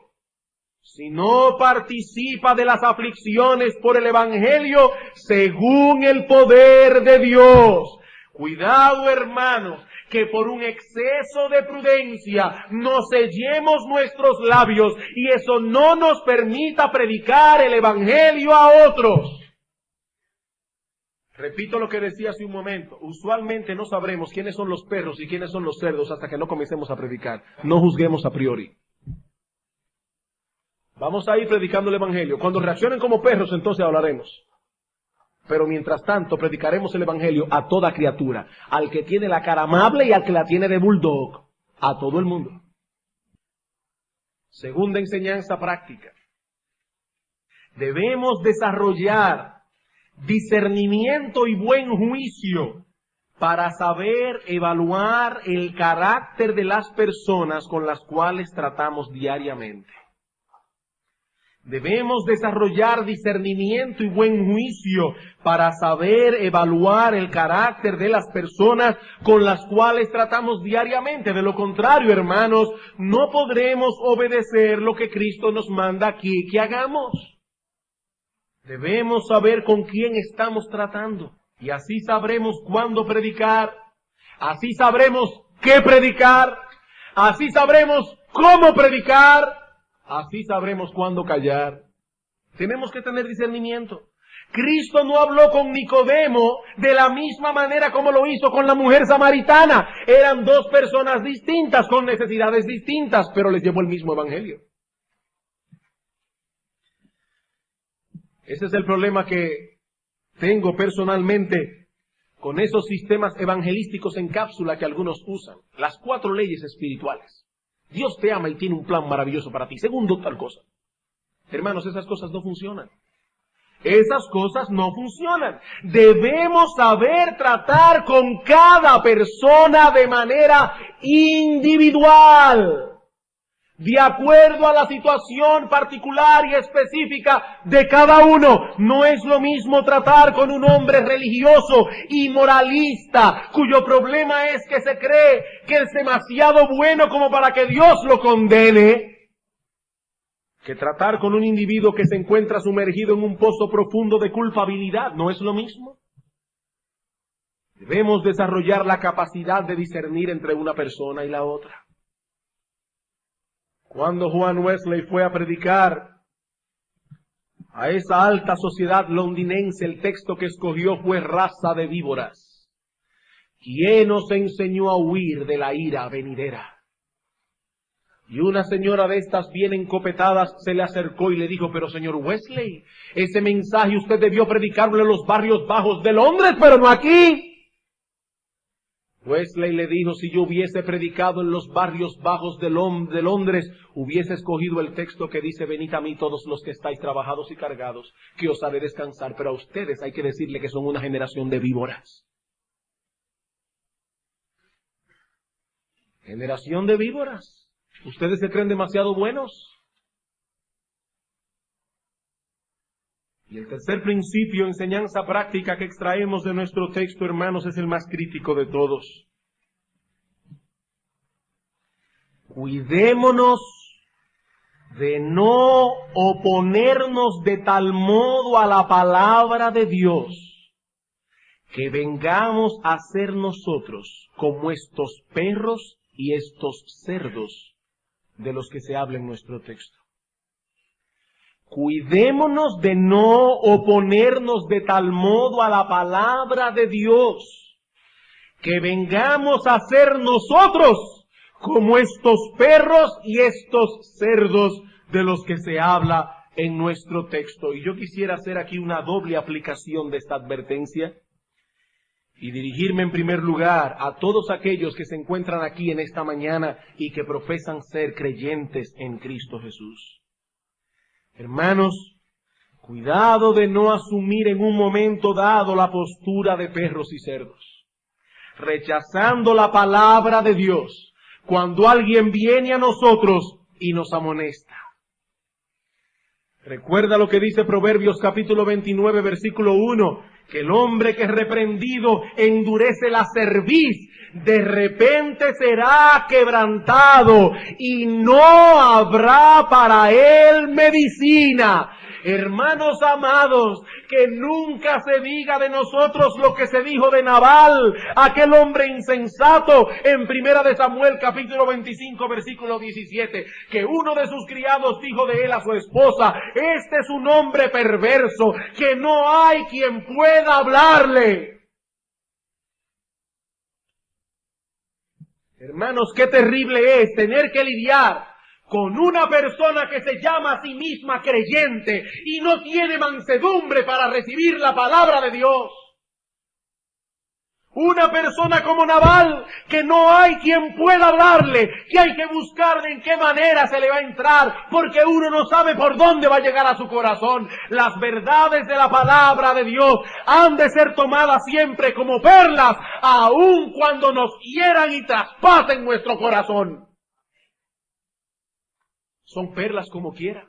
Si no participa de las aflicciones por el Evangelio según el poder de Dios. Cuidado, hermanos, que por un exceso de prudencia no sellemos nuestros labios y eso no nos permita predicar el Evangelio a otros. Repito lo que decía hace un momento. Usualmente no sabremos quiénes son los perros y quiénes son los cerdos hasta que no comencemos a predicar. No juzguemos a priori. Vamos a ir predicando el Evangelio. Cuando reaccionen como perros, entonces hablaremos. Pero mientras tanto, predicaremos el Evangelio a toda criatura. Al que tiene la cara amable y al que la tiene de bulldog. A todo el mundo. Segunda enseñanza práctica. Debemos desarrollar discernimiento y buen juicio para saber evaluar el carácter de las personas con las cuales tratamos diariamente. Debemos desarrollar discernimiento y buen juicio para saber evaluar el carácter de las personas con las cuales tratamos diariamente. De lo contrario, hermanos, no podremos obedecer lo que Cristo nos manda aquí que hagamos. Debemos saber con quién estamos tratando y así sabremos cuándo predicar, así sabremos qué predicar, así sabremos cómo predicar, así sabremos cuándo callar. Tenemos que tener discernimiento. Cristo no habló con Nicodemo de la misma manera como lo hizo con la mujer samaritana. Eran dos personas distintas, con necesidades distintas, pero les llevó el mismo evangelio. Ese es el problema que tengo personalmente con esos sistemas evangelísticos en cápsula que algunos usan. Las 4 leyes espirituales. Dios te ama y tiene un plan maravilloso para ti. Segundo, tal cosa. Hermanos, esas cosas no funcionan. Esas cosas no funcionan. Debemos saber tratar con cada persona de manera individual, de acuerdo a la situación particular y específica de cada uno. No es lo mismo tratar con un hombre religioso y moralista, cuyo problema es que se cree que es demasiado bueno como para que Dios lo condene, que tratar con un individuo que se encuentra sumergido en un pozo profundo de culpabilidad. No es lo mismo. Debemos desarrollar la capacidad de discernir entre una persona y la otra. Cuando Juan Wesley fue a predicar a esa alta sociedad londinense, el texto que escogió fue raza de víboras. ¿Quién os enseñó a huir de la ira venidera? Y una señora de estas bien encopetadas se le acercó y le dijo, pero señor Wesley, ese mensaje usted debió predicarlo en los barrios bajos de Londres, pero no aquí. Wesley le dijo, si yo hubiese predicado en los barrios bajos de Londres, hubiese escogido el texto que dice, venid a mí todos los que estáis trabajados y cargados, que os haré descansar. Pero a ustedes hay que decirle que son una generación de víboras. Generación de víboras. ¿Ustedes se creen demasiado buenos? Y el tercer principio, enseñanza práctica que extraemos de nuestro texto, hermanos, es el más crítico de todos. Cuidémonos de no oponernos de tal modo a la palabra de Dios, que vengamos a ser nosotros como estos perros y estos cerdos de los que se habla en nuestro texto. Cuidémonos de no oponernos de tal modo a la palabra de Dios, que vengamos a ser nosotros como estos perros y estos cerdos de los que se habla en nuestro texto. Y yo quisiera hacer aquí una doble aplicación de esta advertencia y dirigirme en primer lugar a todos aquellos que se encuentran aquí en esta mañana y que profesan ser creyentes en Cristo Jesús. Hermanos, cuidado de no asumir en un momento dado la postura de perros y cerdos, rechazando la palabra de Dios cuando alguien viene a nosotros y nos amonesta. Recuerda lo que dice Proverbios capítulo 29, versículo 1, que el hombre que es reprendido endurece la cerviz, de repente será quebrantado y no habrá para él medicina. Hermanos amados, que nunca se diga de nosotros lo que se dijo de Nabal, aquel hombre insensato, en 1 de Samuel capítulo 25 versículo 17, que uno de sus criados dijo de él a su esposa, este es un hombre perverso, que no hay quien pueda hablarle. Hermanos, qué terrible es tener que lidiar con una persona que se llama a sí misma creyente y no tiene mansedumbre para recibir la palabra de Dios. Una persona como Nabal, que no hay quien pueda hablarle, que hay que buscar de en qué manera se le va a entrar, porque uno no sabe por dónde va a llegar a su corazón. Las verdades de la palabra de Dios han de ser tomadas siempre como perlas, aun cuando nos hieran y traspasen nuestro corazón. Son perlas como quiera.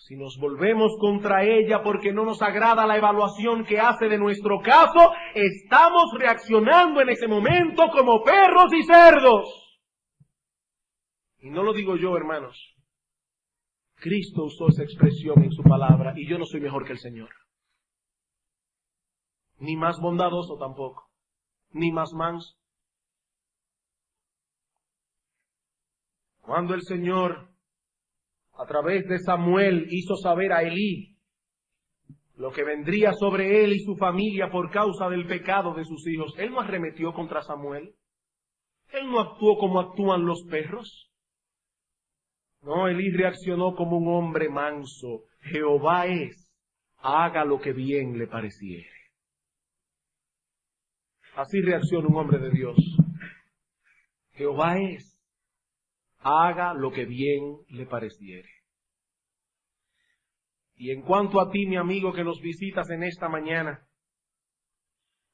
Si nos volvemos contra ella porque no nos agrada la evaluación que hace de nuestro caso, estamos reaccionando en ese momento como perros y cerdos. Y no lo digo yo, hermanos. Cristo usó esa expresión en su palabra y yo no soy mejor que el Señor. Ni más bondadoso tampoco, ni más manso. Cuando el Señor, a través de Samuel, hizo saber a Elí lo que vendría sobre él y su familia por causa del pecado de sus hijos, él no arremetió contra Samuel. Él no actuó como actúan los perros. No, Elí reaccionó como un hombre manso. Jehová es, haga lo que bien le pareciere. Así reacciona un hombre de Dios. Jehová es, haga lo que bien le pareciere. Y en cuanto a ti, mi amigo, que nos visitas en esta mañana,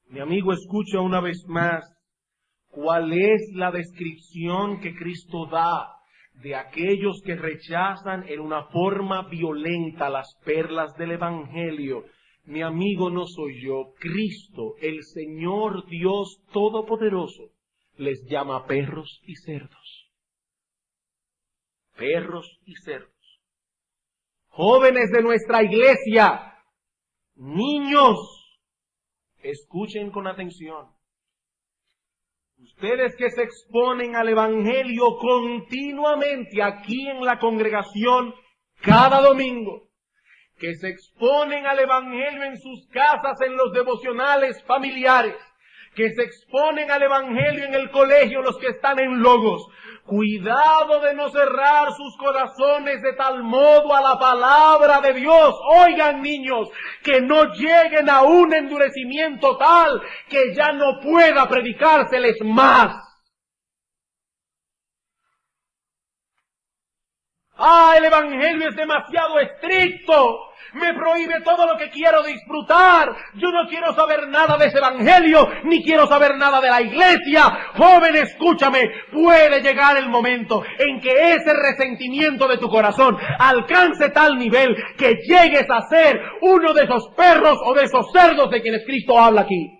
mi amigo, escucha una vez más cuál es la descripción que Cristo da de aquellos que rechazan en una forma violenta las perlas del Evangelio. Mi amigo, no soy yo, Cristo, el Señor Dios Todopoderoso, les llama perros y cerdos. Perros y cerdos. Jóvenes de nuestra iglesia, niños, escuchen con atención. Ustedes que se exponen al Evangelio continuamente aquí en la congregación cada domingo, que se exponen al Evangelio en sus casas, en los devocionales familiares, que se exponen al Evangelio en el colegio, los que están en Logos. Cuidado de no cerrar sus corazones de tal modo a la palabra de Dios. Oigan, niños, que no lleguen a un endurecimiento tal que ya no pueda predicárseles más. El Evangelio es demasiado estricto. Me prohíbe todo lo que quiero disfrutar. Yo no quiero saber nada de ese Evangelio, ni quiero saber nada de la iglesia. Joven, escúchame, puede llegar el momento en que ese resentimiento de tu corazón alcance tal nivel que llegues a ser uno de esos perros o de esos cerdos de quienes Cristo habla aquí.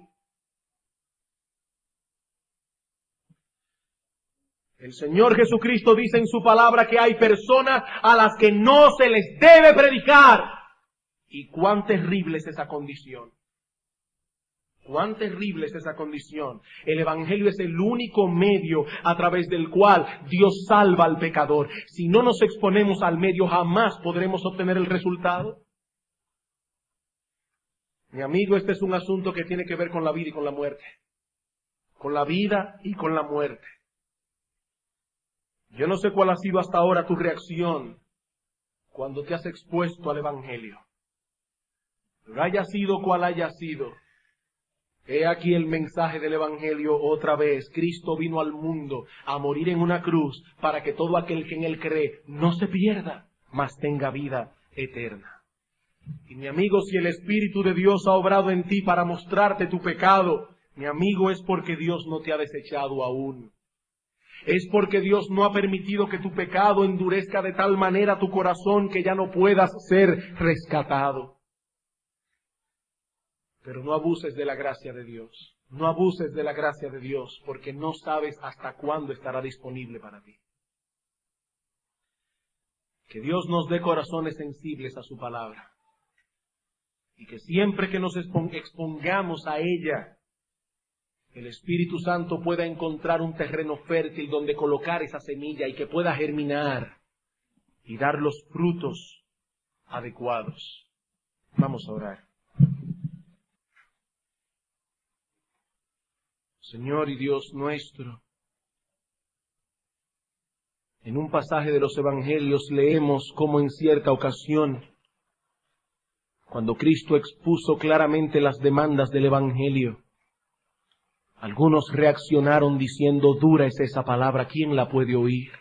El Señor Jesucristo dice en su palabra que hay personas a las que no se les debe predicar. Y cuán terrible es esa condición. Cuán terrible es esa condición. El Evangelio es el único medio a través del cual Dios salva al pecador. Si no nos exponemos al medio, jamás podremos obtener el resultado. Mi amigo, este es un asunto que tiene que ver con la vida y con la muerte. Con la vida y con la muerte. Yo no sé cuál ha sido hasta ahora tu reacción cuando te has expuesto al Evangelio. Pero haya sido cual haya sido, he aquí el mensaje del Evangelio otra vez. Cristo vino al mundo a morir en una cruz para que todo aquel que en Él cree no se pierda, mas tenga vida eterna. Y mi amigo, si el Espíritu de Dios ha obrado en ti para mostrarte tu pecado, mi amigo, es porque Dios no te ha desechado aún. Es porque Dios no ha permitido que tu pecado endurezca de tal manera tu corazón que ya no puedas ser rescatado. Pero no abuses de la gracia de Dios. No abuses de la gracia de Dios, porque no sabes hasta cuándo estará disponible para ti. Que Dios nos dé corazones sensibles a su palabra. Y que siempre que nos expongamos a ella, el Espíritu Santo pueda encontrar un terreno fértil donde colocar esa semilla y que pueda germinar y dar los frutos adecuados. Vamos a orar. Señor y Dios nuestro, en un pasaje de los Evangelios leemos cómo en cierta ocasión, cuando Cristo expuso claramente las demandas del Evangelio, algunos reaccionaron diciendo: dura es esa palabra, ¿quién la puede oír?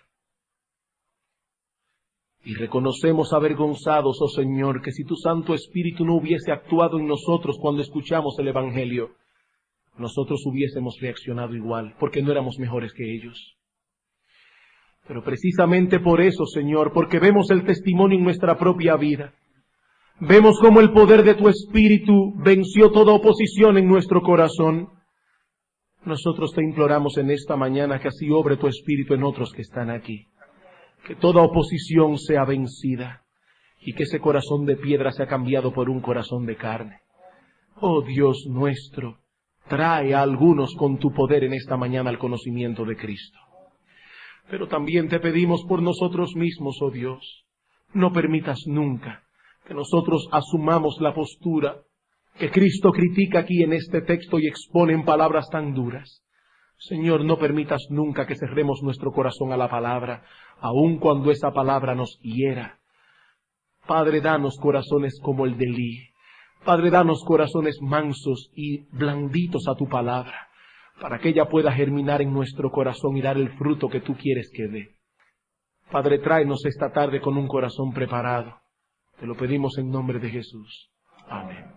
Y reconocemos avergonzados, oh Señor, que si tu Santo Espíritu no hubiese actuado en nosotros cuando escuchamos el Evangelio, nosotros hubiésemos reaccionado igual, porque no éramos mejores que ellos. Pero precisamente por eso, Señor, porque vemos el testimonio en nuestra propia vida, vemos cómo el poder de tu Espíritu venció toda oposición en nuestro corazón. Nosotros te imploramos en esta mañana que así obre tu Espíritu en otros que están aquí. Que toda oposición sea vencida y que ese corazón de piedra sea cambiado por un corazón de carne. Oh Dios nuestro, trae a algunos con tu poder en esta mañana al conocimiento de Cristo. Pero también te pedimos por nosotros mismos, oh Dios, no permitas nunca que nosotros asumamos la postura que Cristo critica aquí en este texto y expone en palabras tan duras. Señor, no permitas nunca que cerremos nuestro corazón a la palabra, aun cuando esa palabra nos hiera. Padre, danos corazones como el de Elí. Padre, danos corazones mansos y blanditos a tu palabra, para que ella pueda germinar en nuestro corazón y dar el fruto que tú quieres que dé. Padre, tráenos esta tarde con un corazón preparado. Te lo pedimos en nombre de Jesús. Amén.